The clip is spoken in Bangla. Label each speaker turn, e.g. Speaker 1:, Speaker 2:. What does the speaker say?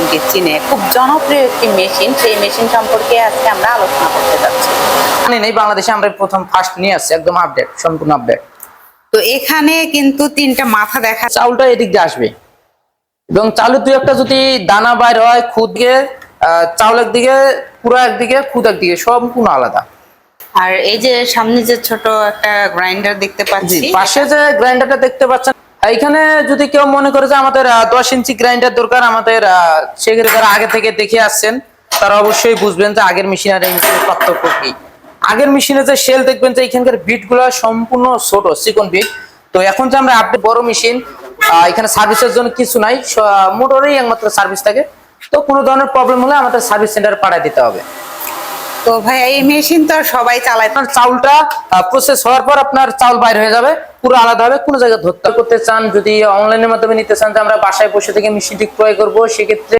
Speaker 1: মেশিনটি চিনে, খুব জনপ্রিয় একটি মেশিন। সেই মেশিন সম্পর্কে আজকে আমরা আলোচনা করতে যাচ্ছি।
Speaker 2: নেই বাংলাদেশে আমরা প্রথম ফার্স্ট নিয়ে আসছি, একদম আপডেট, সম্পূর্ণ আপডেট।
Speaker 1: তো এখানে কিন্তু তিনটা মাথা দেখা,
Speaker 2: চাউলটা এদিক দিয়ে আসবে এবং চাউলের দুই একটা যদি দানা বাইর হয়, খুদ দিয়ে চাউল একদিকে, পুরো একদিকে, খুদ একদিকে, সম্পূর্ণ আলাদা।
Speaker 1: আর এই যে সামনে যে ছোট একটা গ্রাইন্ডার দেখতে পাচ্ছি,
Speaker 2: পাশে যে গ্রাইন্ডারটা দেখতে পাচ্ছেন, এখানে যদি কেউ মনে করে যে আমাদের 10 ইঞ্চি গ্রাইন্ডার দরকার, আমাদের সেক্ষেত্রে যারা আগে থেকে দেখে আসছেন তারা অবশ্যই বুঝবেন যে আগের মেশিন আর এই মেশিনের পার্থক্য কি। আগের মেশিনে যে শেল দেখবেন যে এখানকার বিট গুলো সম্পূর্ণ ছোট চিকন বিট। তো এখন যে আমরা আপডেট বড় মেশিন, এখানে সার্ভিসের জন্য কিছু নাই, মোটরেই একমাত্র সার্ভিস থাকে। তো কোনো ধরনের প্রবলেম হলে আমাদের সার্ভিস সেন্টারে পাঠিয়ে দিতে হবে।
Speaker 1: তো ভাই এই মেশিন তো সবাই চালায়।
Speaker 2: আপনার চাউলটা প্রসেস হওয়ার পর আপনার চাউল বাইর হয়ে যাবে, পুরো আলাদা হবে। কোনো জায়গায় ধরতে করতে চান, যদি অনলাইনের মাধ্যমে নিতে চান যে আমরা বাসায় বসে থেকে মেশিনটি ক্রয় করবো, সেক্ষেত্রে